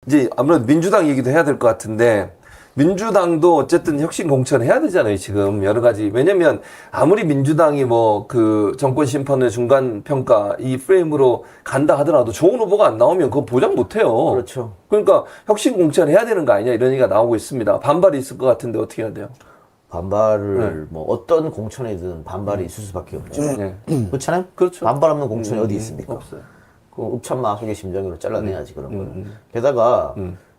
이제 아무래도 민주당 얘기도 해야 될 것 같은데 민주당도 어쨌든 혁신 공천 해야 되잖아요, 지금. 여러 가지. 왜냐면 아무리 민주당이 뭐 그 정권 심판의 중간 평가 이 프레임으로 간다 하더라도 좋은 후보가 안 나오면 그거 보장 못 해요. 그렇죠. 그러니까 혁신 공천 해야 되는 거 아니냐 이런 얘기가 나오고 있습니다. 반발이 있을 것 같은데 어떻게 해야 돼요? 반발을 뭐 어떤 공천이든 반발이 있을 수밖에 없죠. 네. 그렇잖아요? 그렇죠. 반발 없는 공천이 어디 있습니까? 없어요. 그 읍참마속의 심정으로 잘라내야지 그런 거는. 게다가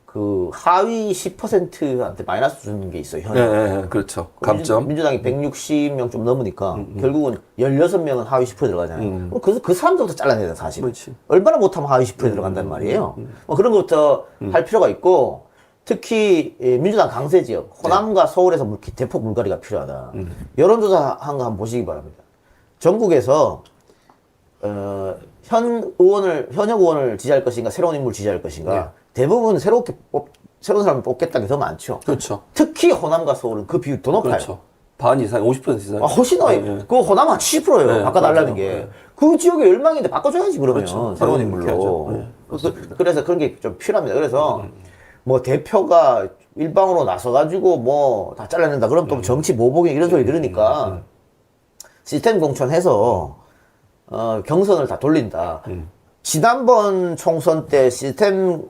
그 하위 10%한테 마이너스 주는 게 있어요. 현재. 네, 그렇죠. 감점. 민주당이 160명 좀 넘으니까 결국은 16명은 하위 10% 들어가잖아요. 그래서 그 사람들부터 잘라내야 돼, 사실. 그렇지. 얼마나 못하면 하위 10% 들어간단 말이에요. 뭐 그런 것부터 할 필요가 있고, 특히 민주당 강세 지역, 호남과 서울에서 대폭 물갈이가 필요하다. 여론조사 한 거 한번 보시기 바랍니다. 전국에서 현역 의원을 지지할 것인가, 새로운 인물 지지할 것인가, 대부분 새로운 사람을 뽑겠다는 게 더 많죠. 그렇죠. 특히 호남과 서울은 그 비율이 더 높아요. 그렇죠. 반 이상, 50% 이상. 훨씬 나아요. 그 호남은 한 70%예요. 네, 바꿔달라는 맞아요. 게. 네. 그 지역에 열망인데 바꿔줘야지, 그러면. 그렇죠. 새로운 당연히 그렇게 인물로. 하죠. 네, 그래서 그런 게 좀 필요합니다. 그래서 뭐 대표가 일방으로 나서가지고 뭐 다 잘라낸다. 그럼 또 정치 모복이 이런 소리 들으니까 시스템 공천해서 경선을 다 돌린다. 지난번 총선 때 시스템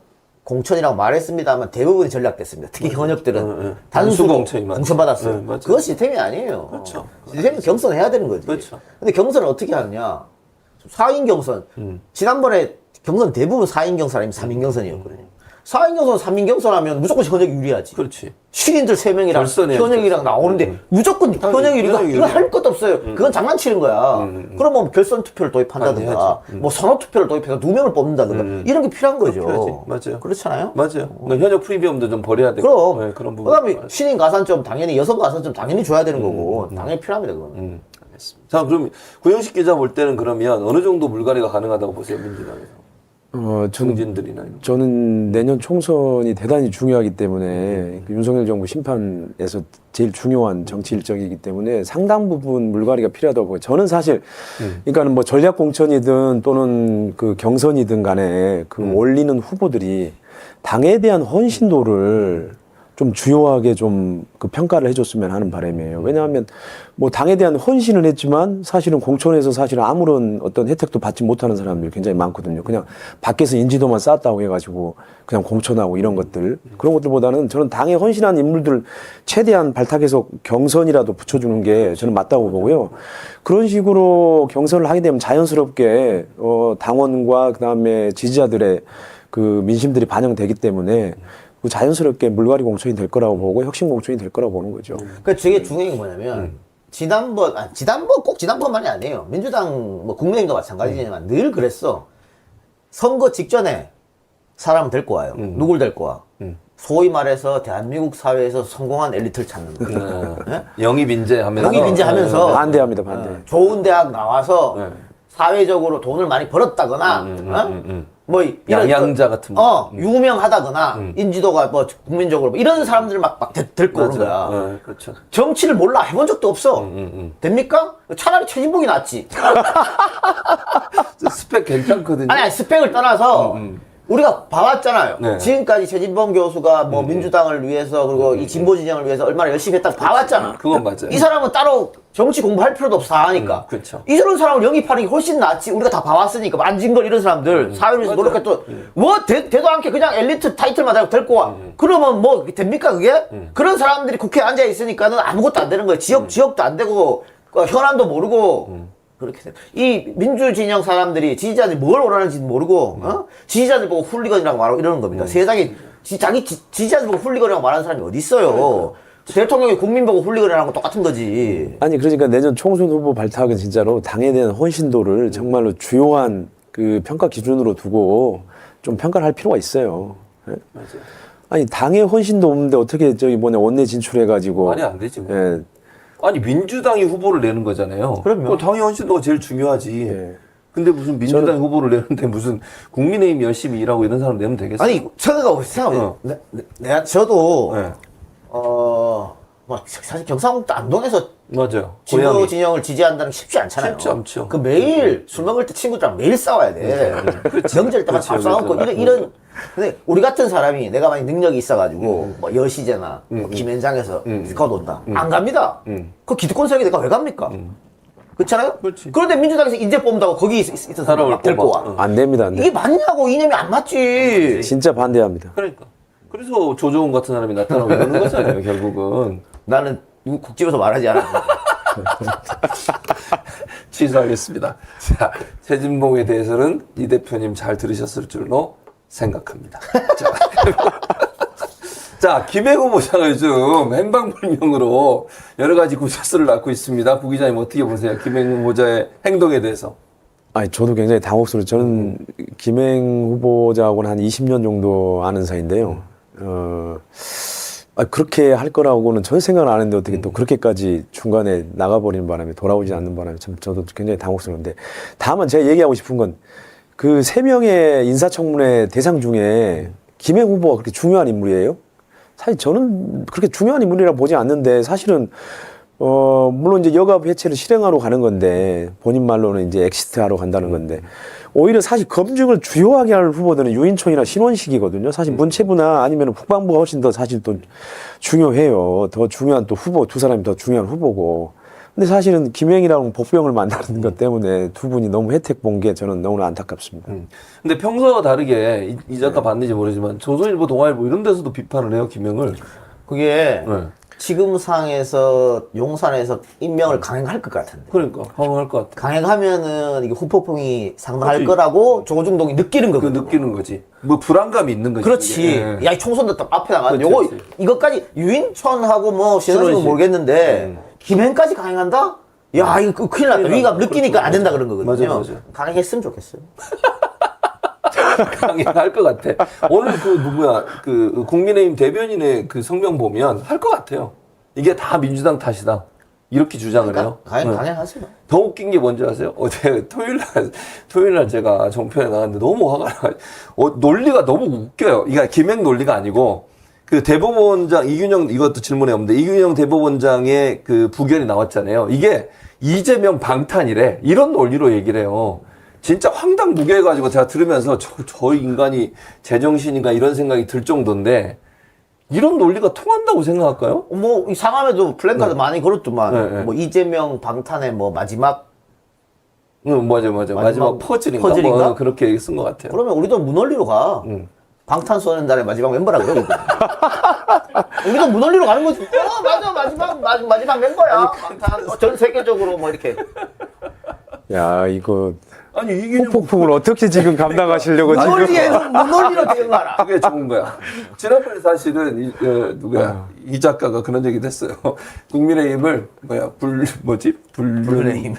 공천이라고 말했습니다만 대부분이 전략됐습니다. 특히 현역들은 단수 공천이 공천받았어요. 네, 맞아요. 그거 시스템이 아니에요. 그렇죠. 시스템은 경선해야 되는 거지. 그렇죠. 근데 경선을 어떻게 하느냐? 4인 경선. 지난번에 경선 대부분 4인 경선 아니면 3인 경선이었거든요. 4인 경선, 3인 경선 하면 무조건 현역이 유리하지. 그렇지. 신인들 3명이랑 결선해야지, 현역이랑 나오는데 무조건 현역이 유리가, 현역이 이거 유리해. 할 것도 없어요. 그건 장난치는 거야. 그럼 뭐 결선 투표를 도입한다든가, 뭐 선호 투표를 도입해서 2명을 뽑는다든가, 이런 게 필요한 거죠. 필요하지. 맞아요. 그렇잖아요? 맞아요. 그러니까 현역 프리미엄도 좀 버려야 되고. 그럼. 네, 그런 부분. 그다음에 신인 가산점 당연히 여성 가산점 당연히 줘야 되는 거고, 당연히 필요합니다, 그거는. 알겠습니다. 자, 그럼 구영식 기자 볼 때는 그러면 어느 정도 물갈이가 가능하다고 보세요, 민주당에서? 중진들이나 이런. 저는 내년 총선이 대단히 중요하기 때문에 그 윤석열 정부 심판에서 제일 중요한 정치 일정이기 때문에 상당 부분 물갈이가 필요하다고 보고 저는 사실 그러니까는 뭐 전략 공천이든 또는 그 경선이든 간에 그 올리는 후보들이 당에 대한 헌신도를 좀 주요하게 좀 그 평가를 해줬으면 하는 바람이에요. 왜냐하면 뭐 당에 대한 헌신을 했지만 사실은 공천에서 사실은 아무런 어떤 혜택도 받지 못하는 사람들이 굉장히 많거든요. 그냥 밖에서 인지도만 쌓았다고 해가지고 그냥 공천하고 이런 것들 그런 것들보다는 저는 당에 헌신한 인물들 최대한 발탁해서 경선이라도 붙여주는 게 저는 맞다고 보고요. 그런 식으로 경선을 하게 되면 자연스럽게 당원과 그다음에 지지자들의 그 민심들이 반영되기 때문에 자연스럽게 물갈이 공천이 될 거라고 보고 혁신 공천이 될 거라고 보는 거죠. 그러니까 되게 중요한 게 뭐냐면, 꼭 지난번만이 아니에요. 민주당, 뭐 국민의힘도 마찬가지지만 늘 그랬어. 선거 직전에 사람을 데리고 와요. 누굴 데리고 와? 소위 말해서 대한민국 사회에서 성공한 엘리트를 찾는 거예요. 네? 영입 인재하면서. 영입 인재하면서 반대합니다, 반대. 좋은 대학 나와서 사회적으로 돈을 많이 벌었다거나, 뭐 양양자 같은 분. 유명하다거나 인지도가 뭐 국민적으로 뭐 이런 사람들을 막 데리고 오는 거야. 네, 그렇죠. 정치를 몰라 해본 적도 없어. 됩니까? 차라리 최진봉이 낫지. 스펙 괜찮거든요. 아니 스펙을 떠나서 우리가 봐왔잖아요. 네. 지금까지 최진봉 교수가 뭐 민주당을 위해서 그리고 이 진보 진영을 위해서 얼마나 열심히 했다고 봐왔잖아. 그건 맞아요. 이 사람은 따로 정치 공부할 필요도 없어 다 하니까. 그렇죠. 이런 사람을 영입하는 게 훨씬 낫지. 우리가 다 봐왔으니까. 만진걸 이런 사람들 사회를 위해서 노력했던 뭐 되도 않게 그냥 엘리트 타이틀만 데리고 와. 그러면 뭐 됩니까 그게? 그런 사람들이 국회에 앉아 있으니까는 아무것도 안 되는 거예요. 지역도 안 되고 현안도 모르고. 그렇게 돼. 이 민주 진영 사람들이 지지자들이 뭘 원하는지 모르고 지지자들 보고 훌리건이라고 말하고 이러는 겁니다. 세상에 자기 지지자들 보고 훌리건이라고 말하는 사람이 어디 있어요? 대통령이 국민 보고 훌리건이라는 거 똑같은 거지. 아니 그러니까 내년 총선 후보 발탁은 진짜로 당에 대한 헌신도를 정말로 주요한 그 평가 기준으로 두고 좀 평가를 할 필요가 있어요. 네? 맞아요. 아니 당에 헌신도 없는데 어떻게 이번에 원내 진출해가지고 말이 안 되지. 뭐. 예. 아니 민주당이 후보를 내는 거잖아요. 그럼요. 당의 헌신도가 제일 중요하지. 예. 근데 무슨 민주당 후보를 내는데 무슨 국민의힘 열심히 일하고 이런 사람 내면 되겠어요? 아니 생각해. 내가 저도 네. 뭐 사실 경상북도 안동에서 맞아요. 진보 고양이. 진영을 지지한다는 게 쉽지 않잖아요. 쉽지 않죠. 그 매일 술 먹을 때 친구들랑 매일 싸워야 돼. 명절 때만 다 그렇지, 싸워갖고 그렇죠. 이런 근데 우리 같은 사람이 내가 만약 능력이 있어가지고 뭐 여시제나 뭐 김현장에서 스카우트 온다. 안 갑니다. 그 기득권 세력에 내가 왜 갑니까? 그렇잖아요? 그렇지. 그런데 민주당에서 인재 뽑는다고 거기 있던 사람을 막 데리고 와. 안 됩니다. 안 돼. 이게 맞냐고 이념이 안 맞지. 진짜 반대합니다. 그러니까. 그래서 조정훈 같은 사람이 나타나고 이러는 거잖아요, 결국은. 나는 국집에서 말하지 않았는데. 취소하겠습니다. 자, 최진봉에 대해서는 이 대표님 잘 들으셨을 줄로 생각합니다. 자, 자, 김해 후보자가 요즘 행방불명으로 여러 가지 구설수를 낳고 있습니다. 부 기자님 어떻게 보세요? 김해 후보자의 행동에 대해서. 아니, 저도 굉장히 당혹스러워요. 저는 김행 후보자하고는 한 20년 정도 아는 사이인데요. 그렇게 할 거라고는 전혀 생각을 안 했는데 어떻게 또 그렇게까지 중간에 나가버리는 바람에 돌아오지 않는 바람에 참 저도 굉장히 당혹스러운데 다만 제가 얘기하고 싶은 건 그 3명의 인사청문회 대상 중에 김행 후보가 그렇게 중요한 인물이에요? 사실 저는 그렇게 중요한 인물이라 보지 않는데 사실은 물론 이제 여갑 해체를 실행하러 가는 건데 본인 말로는 이제 엑시트 하러 간다는 건데 오히려 사실 검증을 주요하게 할 후보들은 유인촌이나 신원식이거든요. 사실 문체부나 아니면 국방부가 훨씬 더 사실 또 중요해요. 더 중요한 또 후보, 두 사람이 더 중요한 후보고. 근데 사실은 김행이랑 복병을 만나는 것 때문에 두 분이 너무 혜택 본 게 저는 너무나 안타깝습니다. 근데 평소와 다르게 이 작가 봤는지 모르지만 조선일보, 동아일보 이런 데서도 비판을 해요, 김영을. 그게 네. 지금 상에서 용산에서 임명을 강행할 것 같은데. 그러니까 황홀할 것 같아. 강행하면은 이게 후폭풍이 상당할 그렇지. 거라고 조중동이 느끼는 그 거거든. 느끼는 거지. 뭐 불안감이 있는 거지. 그렇지. 이게. 예. 야, 이 총선도 딱 앞에 나가. 그렇지, 요거 그렇지. 이것까지 유인촌하고 뭐 신원식은 신원식. 모르겠는데 김행까지 강행한다? 야, 이거 큰일 났다. 위기감 느끼니까 안 된다 그런 거거든요. 맞아. 강행했으면 좋겠어요. 강행할 것 같아. 오늘 그 누구야 그 국민의힘 대변인의 그 성명 보면 할 것 같아요. 이게 다 민주당 탓이다. 이렇게 주장을 해요. 네. 강행하세요. 더 웃긴 게 뭔지 아세요? 어제 토요일날 제가 종편에 나갔는데 너무 화가 나가지고 논리가 너무 웃겨요. 이게 김행 논리가 아니고 그 대법원장 이균영 이것도 질문에 없는데 이균영 대법원장의 그 부결이 나왔잖아요. 이게 이재명 방탄이래. 이런 논리로 얘기를 해요. 진짜 황당무계해가지고 제가 들으면서 저 인간이 제정신인가 이런 생각이 들 정도인데 이런 논리가 통한다고 생각할까요? 뭐, 이 상암에도 플랜카드 많이 걸었더만, 네. 뭐, 이재명 방탄의 뭐, 마지막, 응, 맞아. 마지막 퍼즐인가? 퍼즐인가? 뭐 그렇게 쓴 것 같아요. 그러면 우리도 무논리로 가. 방탄소년단의 마지막 멤버라 그래, 우리도. 우리도 무논리로 가는 거지. 맞아, 마지막 멤버야. 방탄. 전 세계적으로 뭐, 이렇게. 야, 이거 아니, 이균영 후폭풍을 어떻게 지금 감당하시려고 지금. 무논리로 대응하라. 그게 좋은 거야. 지난번에 사실은 누구야 이 작가가 그런 얘기도 했어요. 국민의힘을 국민의힘.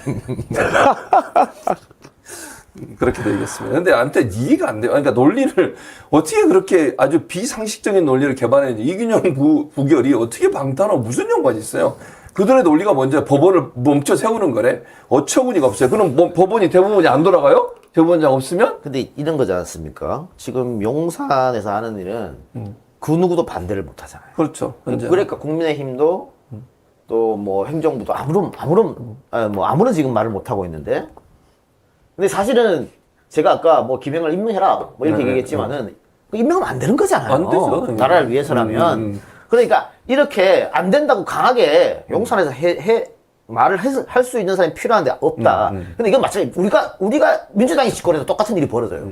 그렇게 되겠습니다. 근데 아무튼 이해가 안 돼요. 그러니까 논리를 어떻게 그렇게 아주 비상식적인 논리를 개발했는지 이균영 부결이 어떻게 방탄하고 무슨 연관이 있어요? 그들의 논리가 먼저 법원을 멈춰 세우는 거래. 어처구니가 없어요. 그럼 뭐 법원이 대법원이 안 돌아가요? 대법원장 없으면? 근데 이런 거지 않습니까? 지금 용산에서 하는 일은 그 누구도 반대를 못 하잖아요. 그렇죠. 현재. 그러니까 국민의힘도 또 뭐 행정부도 아무런 지금 말을 못 하고 있는데. 근데 사실은 제가 아까 뭐 김행을 임명해라 뭐 이렇게 얘기했지만은 임명하면 안 되는 거잖아요. 안 되죠. 나라를 위해서라면. 그러니까 이렇게 안 된다고 강하게 용산에서 말을 할 수 있는 사람이 필요한데 없다. 근데 이건 마찬가지. 우리가 민주당이 집권해도 똑같은 일이 벌어져요.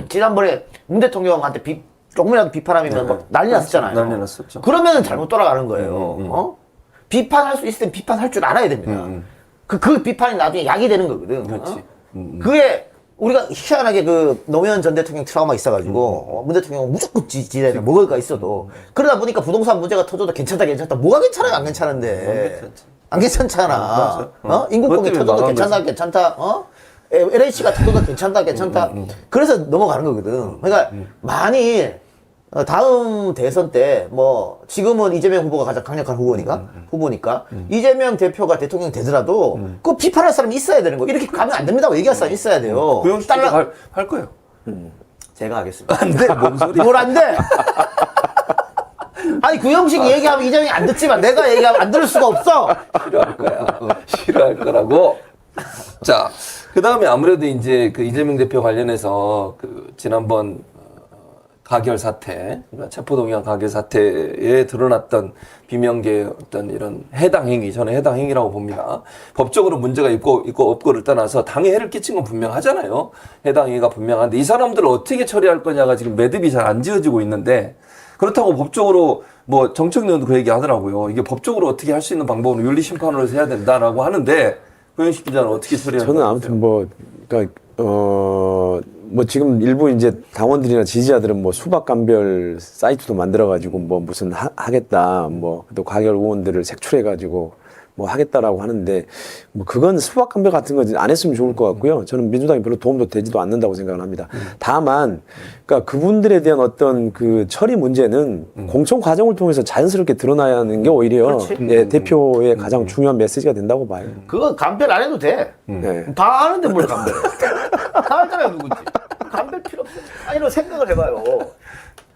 지난번에 문 대통령한테 조금이라도 비판하면 막 난리 났었잖아요. 난리 났었죠. 그러면 잘못 돌아가는 거예요. 비판할 수 있을 땐 비판할 줄 알아야 됩니다. 그 비판이 나중에 약이 되는 거거든. 그렇지. 그게 우리가 희한하게 그 노무현 전 대통령 트라우마 있어가지고 문 대통령은 무조건 지지해야 돼. 뭐가 있어도. 그러다 보니까 부동산 문제가 터져도 괜찮다. 뭐가 괜찮아요? 안 괜찮은데. 안 괜찮잖아. 인구공개 그것 때문에 터져도 나간 괜찮다. LH가 터져도 괜찮다. 그래서 넘어가는 거거든. 그러니까 만일 다음 대선 때 뭐 지금은 이재명 후보가 가장 강력한 후보니까 이재명 대표가 대통령 되더라도 그 비판할 사람이 있어야 되는 거. 이렇게 가면 안 됩니다고 얘기할 사람이 있어야 돼요. 구영식 씨가 할 거예요. 제가 하겠습니다. 안 돼. 뭔 소리야. 뭘 안 돼? 아니 구형식 얘기하면 이재명이 안 듣지만 내가 얘기하면 안 들을 수가 없어. 싫어할 거야. 싫어할 거라고. 자, 그 다음에 아무래도 이제 그 이재명 대표 관련해서 그 지난번 가결 사태, 그러니까 체포동의안 가결 사태에 드러났던 비명계의 어떤 이런 해당 행위, 저는 해당 행위라고 봅니다. 법적으로 문제가 있고 없고를 떠나서 당에 해를 끼친 건 분명하잖아요. 해당 행위가 분명한데 이 사람들을 어떻게 처리할 거냐가 지금 매듭이 잘 안 지어지고 있는데 그렇다고 법적으로 뭐 정청래 의원도 그 얘기 하더라고요. 이게 법적으로 어떻게 할 수 있는 방법은 윤리심판으로 해서 해야 된다라고 하는데 고영식 기자는 어떻게 처리할 저는 아무튼 뭐, 그러니까, 뭐 지금 일부 이제 당원들이나 지지자들은 뭐 수박감별 사이트도 만들어가지고 뭐 무슨 하겠다, 뭐 또 가결 의원들을 색출해가지고 뭐 하겠다라고 하는데 뭐 그건 수박감별 같은 거 안 했으면 좋을 것 같고요. 저는 민주당이 별로 도움도 되지도 않는다고 생각을 합니다. 다만, 그러니까 그분들에 대한 어떤 그 처리 문제는 공천 과정을 통해서 자연스럽게 드러나야 하는 게 오히려 예, 대표의 가장 중요한 메시지가 된다고 봐요. 그거 감별 안 해도 돼. 네. 다 아는데 뭘 감별해. 다 알잖아요 누군지. 감별 필요 없어. 아니 너 생각을 해봐요.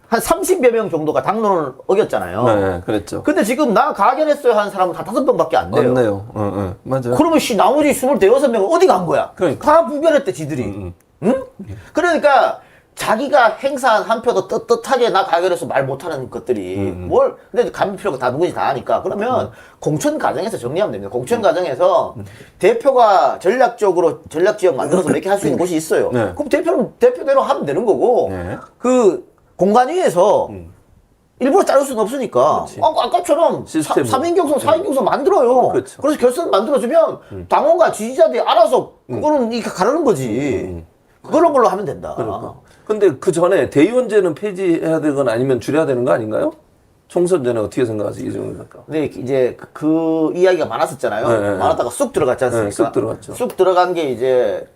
한 30여 명 정도가 당론을 어겼잖아요. 네, 그랬죠. 근데 지금 나 가결했어요 하는 사람은 다 5명밖에 안 돼요. 맞네요. 맞아요. 그러면 나머지 26명은 어디 간 거야? 그러니까. 다 부결했대 지들이. 응? 그러니까 자기가 행사한 한 표도 떳떳하게 나 가결해서 말 못하는 것들이 뭘 근데 감별 필요가 다 누군지 다 아니까 그러면 공천 과정에서 정리하면 됩니다. 공천 과정에서 대표가 전략 지역 만들어서 이렇게 할 수 있는 곳이 있어요. 네. 그럼 대표는 대표대로 하면 되는 거고 네. 그 공간 위에서 일부러 자를 수는 없으니까 아까처럼 시스템으로. 3인 경선, 4인 경선 만들어요. 그렇죠. 그래서 결선 만들어주면 당원과 지지자들이 알아서 그거는 이렇게 가르는 거지. 그런 걸로 하면 된다. 그러니까. 근데 그 전에 대의원제는 폐지해야 되거나 아니면 줄여야 되는 거 아닌가요? 총선 전에 어떻게 생각하세요, 이정훈 작가? 근데 이제 그 이야기가 많았었잖아요. 네, 네. 많았다가 쑥 들어갔지 않습니까? 네, 쑥 들어갔죠. 쑥 들어간 게 이제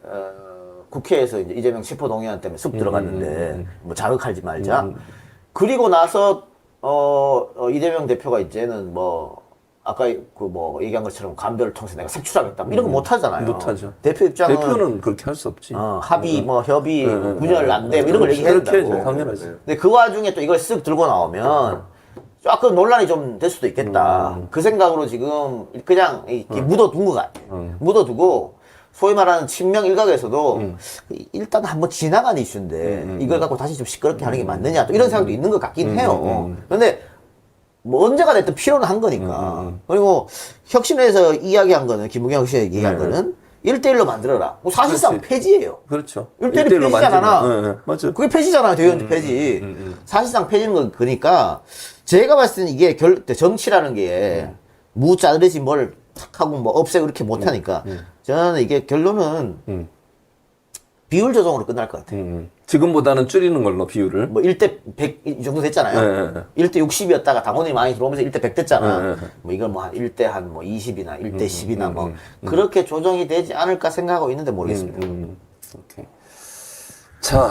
국회에서 이제 이재명 체포동의안 때문에 쑥 들어갔는데 뭐 자극하지 말자. 그리고 나서 이재명 대표가 이제는 뭐 아까 그 뭐 얘기한 것처럼 감별을 통해서 내가 색출하겠다 뭐 이런 거 못 하잖아요. 못 하죠. 대표 입장은 대표는 그렇게 할 수 없지. 합의 뭐 협의 분열 안돼 뭐 이런 걸 얘기해야 그렇게 된다고. 해야죠. 당연하지. 근데 그 와중에 또 이걸 쓱 들고 나오면 조금 논란이 좀 될 수도 있겠다. 그 생각으로 지금 그냥 이렇게 묻어둔 것 같아. 묻어두고 소위 말하는 친명 일각에서도 일단 한번 지나간 이슈인데 이걸 갖고 다시 좀 시끄럽게 하는 게 맞느냐 또 이런 생각도 있는 것 같긴 해요. 그런데 뭐 언제가 됐든 필요는 한 거니까. 그리고 혁신에서 이야기한 거는 김부겸 혁신이 얘기한 거는 1대1로 만들어라. 뭐 사실상 그렇지. 폐지예요. 그렇죠. 1대1로 폐지잖아. 네, 맞아요. 그게 폐지잖아요. 대의원제 폐지. 사실상 폐지는 거니까 제가 봤을 때는 이게 정치라는 게 무자르지 뭘 탁 하고 뭐 없애고 이렇게 못하니까 저는 이게 결론은 비율 조정으로 끝날 것 같아요. 지금보다는 줄이는 걸로 비율을. 뭐 1대 100 이 정도 됐잖아요. 네. 1대 60이었다가 당원이 많이 들어오면서 1대 100 됐잖아. 네. 뭐 이걸 뭐 한 1대 한 뭐 20이나 1대 10이나 뭐 그렇게 조정이 되지 않을까 생각하고 있는데 모르겠습니다. 오케이. 자,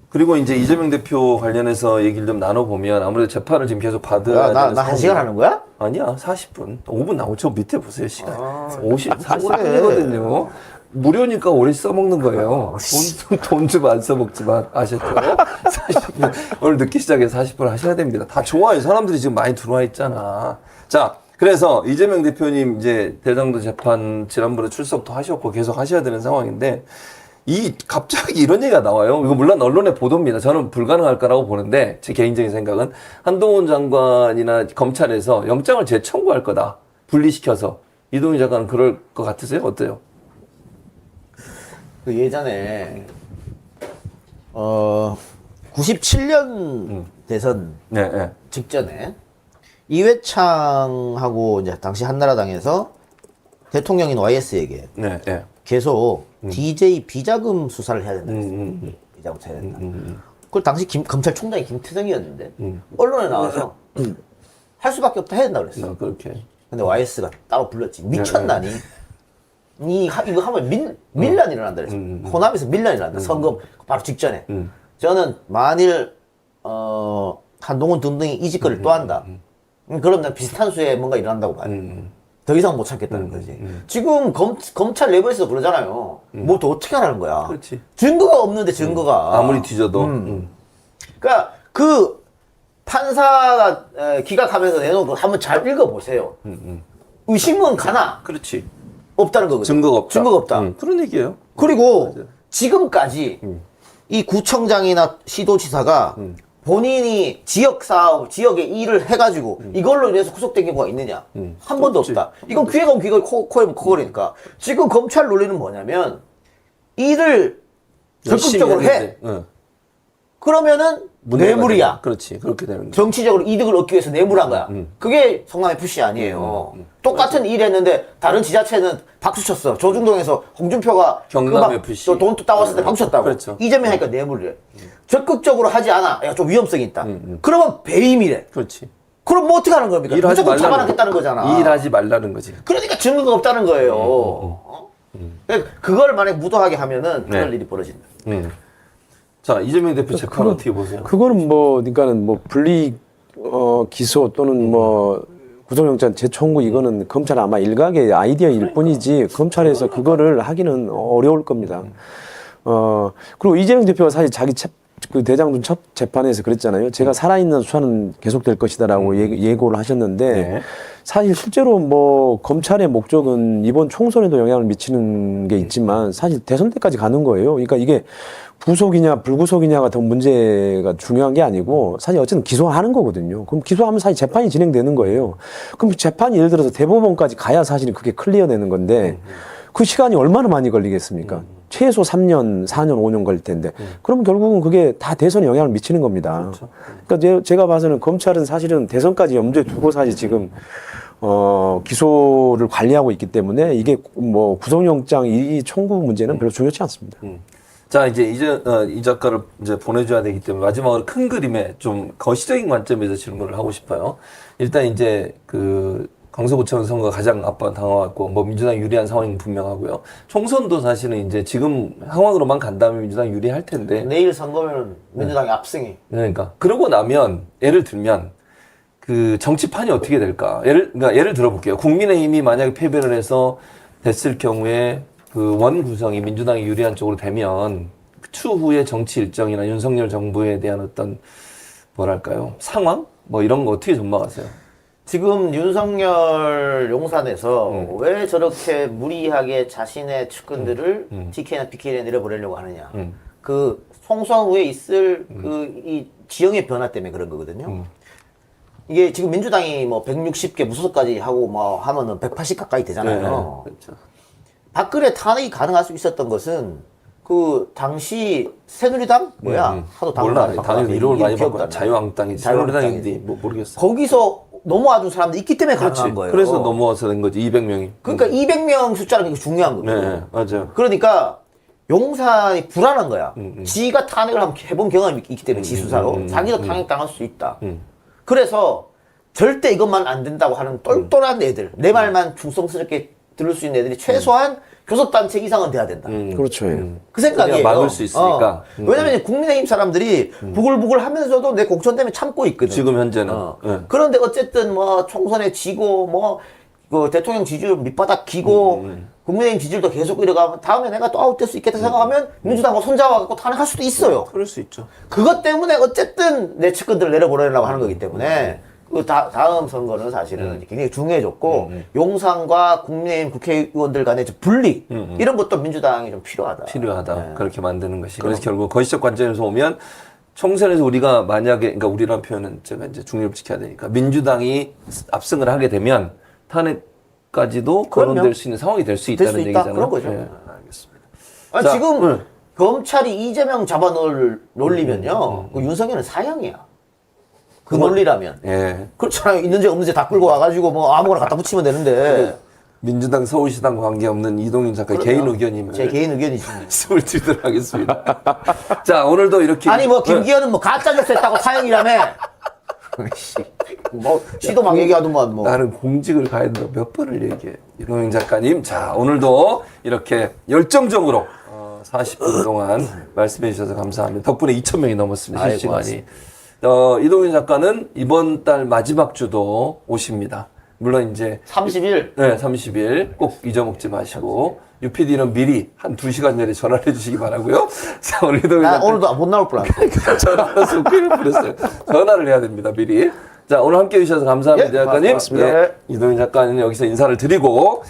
그리고 이제 이재명 대표 관련해서 얘기를 좀 나눠보면 아무래도 재판을 지금 계속 받아야 되는 나 1시간 하는 거야? 아니야, 40분. 5분 나오죠. 저 밑에 보세요, 시간. 아, 40분이거든요. 무료니까 오래 써먹는 거예요. 돈 좀 안 써먹지만, 아셨죠? 40분. 오늘 늦게 시작해서 40분 하셔야 됩니다. 다 좋아요. 사람들이 지금 많이 들어와 있잖아. 자, 그래서 이재명 대표님 이제 대장도 재판 지난번에 출석도 하셨고 계속 하셔야 되는 상황인데, 갑자기 이런 얘기가 나와요. 이거 물론 언론의 보도입니다. 저는 불가능할 거라고 보는데, 제 개인적인 생각은 한동훈 장관이나 검찰에서 영장을 재청구할 거다. 분리시켜서. 이동희 작가는 그럴 것 같으세요? 어때요? 그 예전에 97년 대선 네, 네. 직전에 이회창하고 이제 당시 한나라당에서 대통령인 YS에게 네, 네. 계속 DJ 비자금 수사를 해야 된다 했어요. 비자금 해야 된다. 그걸 당시 검찰총장이 김태성이었는데 언론에 나와서 할 수밖에 없다 해야 된다 그랬어. 그렇게. 근데 YS가 따로 불렀지. 미쳤나니? 이거 하면 밀란이 일어난다 그랬어. 호남에서 밀란이 일어난다. 선거 바로 직전에. 저는 만일 한동훈 등등이 이 짓거리를 또 한다. 그럼 난 비슷한 수에 뭔가 일어난다고 봐요. 더 이상 못 참겠다는 거지. 지금 검찰 내부에서 그러잖아요. 뭐 더 어떻게 하라는 거야. 그렇지. 증거가 없는데 증거가. 아무리 뒤져도. 그러니까 그 판사가 기각하면서 내놓은 거 한번 잘 읽어보세요. 의심은 가나 그렇지. 없다는 거거든요. 증거가 없다. 증거가 없다. 그런 얘기예요. 그리고 맞아요. 지금까지 이 구청장이나 시도지사가 본인이 지역 사업, 지역의 일을 해가지고 이걸로 인해서 구속된 경우가 있느냐? 한 번도 없지. 없다. 이건 귀에 가면 귀가 코에 가면 코걸이니까. 지금 검찰 논리는 뭐냐면 일을 적극적으로 열심히 해. 했는데, 응. 그러면은 문제가 뇌물이야. 되는- 그렇지. 그렇게 되는 거야. 정치적으로 이득을 얻기 위해서 뇌물한 거야. 그게 성남의 푸시 아니에요. 똑같은 일 했는데 다른 지자체는 박수 쳤어. 조중동에서 홍준표가 경남 그 FC. 돈 따왔을 때 박수 쳤다고. 그렇죠. 이재명이 하니까 뇌물이래. 적극적으로 하지 않아. 야, 좀 위험성이 있다. 그러면 배임이래. 그렇지. 그럼 뭐 어떻게 하는 겁니까? 일하지 무조건 말라는 잡아놨겠다는 거잖아. 일하지 말라는 거지. 그러니까 증거가 없다는 거예요. 어? 그러니까 그걸 만약 무도하게 하면은 그럴 네. 일이 벌어진다. 자, 이재명 대표 재판 어떻게 보세요? 그거는 뭐, 그러니까는 뭐 불이익 기소 또는 뭐 구속영장 재청구 이거는 검찰 아마 일각의 아이디어일 뿐이지 검찰에서 그거를 하기는 어려울 겁니다. 그리고 이재명 대표가 사실 자기 그 대장동 첫 재판에서 그랬잖아요. 제가 살아있는 수사는 계속될 것이다라고 예고를 하셨는데 네. 사실 실제로 뭐 검찰의 목적은 이번 총선에도 영향을 미치는 게 있지만 사실 대선 때까지 가는 거예요. 그러니까 이게 구속이냐 불구속이냐가 더 문제가 중요한 게 아니고 사실 어쨌든 기소하는 거거든요. 그럼 기소하면 사실 재판이 진행되는 거예요. 그럼 재판이 예를 들어서 대법원까지 가야 사실은 그게 클리어되는 건데 그 시간이 얼마나 많이 걸리겠습니까? 최소 3년, 4년, 5년 걸릴 텐데. 그럼 결국은 그게 다 대선에 영향을 미치는 겁니다. 그러니까 제가 봐서는 검찰은 사실은 대선까지 염두에 두고 사실 지금 기소를 관리하고 있기 때문에 이게 뭐 구속영장 이 청구 문제는 별로 중요치 않습니다. 자, 이제 이 작가를 이제 보내줘야 되기 때문에 마지막으로 큰 그림에 좀 거시적인 관점에서 질문을 하고 싶어요. 일단 이제 그 강서구청 선거가 가장 아빠 당황했고 뭐 민주당 유리한 상황이 분명하고요. 총선도 사실은 이제 지금 상황으로만 간다면 민주당 유리할 텐데. 내일 선거면 민주당이 압승이. 그러니까 그러고 나면 예를 들면 그 정치판이 어떻게 될까? 그러니까 예를 들어볼게요. 국민의힘이 만약에 패배를 해서 됐을 경우에 그 원 구성이 민주당이 유리한 쪽으로 되면 추후의 정치 일정이나 윤석열 정부에 대한 어떤 뭐랄까요 상황 뭐 이런 거 어떻게 전망하세요? 지금 윤석열 용산에서 왜 저렇게 무리하게 자신의 측근들을 TK나 PK에 내려보내려고 하느냐. 그 총선 후에 있을 그 이 지형의 변화 때문에 그런 거거든요. 이게 지금 민주당이 뭐 160개 무소속까지 하고 뭐 하면은 180 가까이 되잖아요. 네, 그렇죠. 박근혜 탄핵이 가능할 수 있었던 것은 그 당시 새누리당 뭐야 하도 당을 몰라. 많이 당에서 바꿔가지고 이름을 많이 기억도 바꿔. 안 나요. 자유한국당이 새누리당인지 뭐 모르겠어. 거기서 넘어와준 사람들이 있기 때문에 그렇지. 가능한 거예요. 그래서 넘어와서 된 거지 200명이. 그러니까 200명 숫자는 되게 중요한 거예요. 네, 맞아요. 그러니까 용산이 불안한 거야. 지가 탄핵을 한번 해본 경험이 있기 때문에 지수사로 자기도 탄핵 당할 수 있다. 그래서 절대 이것만 안 된다고 하는 똘똘한 애들, 내 말만 중성스럽게 들을 수 있는 애들이 최소한 교섭단체 이상은 돼야 된다. 그렇죠. 예. 그 생각이에요. 막을 수 있으니까. 왜냐면 국민의힘 사람들이 부글부글 하면서도 내 공천 때문에 참고 있거든. 지금 현재는. 네. 그런데 어쨌든 뭐 총선에 지고 뭐 그 대통령 지지율 밑바닥 기고 국민의힘 지지율도 계속 이래가면 다음에 내가 또 아웃될 수 있겠다 생각하면 민주당과 손잡아갖고 탄핵할 수도 있어요. 그럴 수 있죠. 그것 때문에 어쨌든 내 측근들을 내려보내려고 하는 거기 때문에 그 다음 선거는 사실은 굉장히 중요해졌고 용산과 국민의힘 국회의원들 간의 분리 이런 것도 민주당이 좀 필요하다. 필요하다. 네. 그렇게 만드는 것이. 그래서 결국 거시적 관점에서 오면 총선에서 우리가 만약에, 그러니까 우리라는 표현은 제가 이제 중립을 지켜야 되니까 민주당이 압승을 하게 되면 탄핵까지도 거론될 수 있는 상황이 될 수 될 있다는 수 있다. 얘기잖아요. 그런 거죠. 네, 알겠습니다. 아니, 자, 지금 검찰이 이재명 잡아놓으려면요 그 윤석열은 사형이야. 그 논리라면. 예. 그렇잖아요. 있는지 없는지 다 끌고 와가지고 뭐 아무거나 갖다 붙이면 되는데. 민주당 서울시당 관계없는 이동윤 작가의 개인 의견임을 제 개인 의견이지. 말씀을 드리도록 하겠습니다. 자, 오늘도 이렇게. 아니 뭐 김기현은 뭐 가짜 뉴스 했다고 사형이라며. 뭐 시도 막 얘기하더만 뭐. 나는 공직을 가야 된다고 몇 번을 얘기해. 이동윤 작가님. 자, 오늘도 이렇게 열정적으로 40분 동안 말씀해 주셔서 감사합니다. 덕분에 2,000명이 넘었습니다. 아이고, 실시간이. 이동윤 작가는 이번 달 마지막 주도 오십니다. 물론 이제 30일. 네, 30일 꼭 잊어먹지 마시고 UPD는 미리 한 2시간 전에 전화를 해주시기 바라고요. 자, 오늘 이동희 나 작가 오늘도 못 나올 뻔. 전화해서 큰일 뻔했어요. 전화를 해야 됩니다, 미리. 자, 오늘 함께 해주셔서 감사합니다, 예, 작가님. 고맙습니다. 예, 이동희 작가는 여기서 인사를 드리고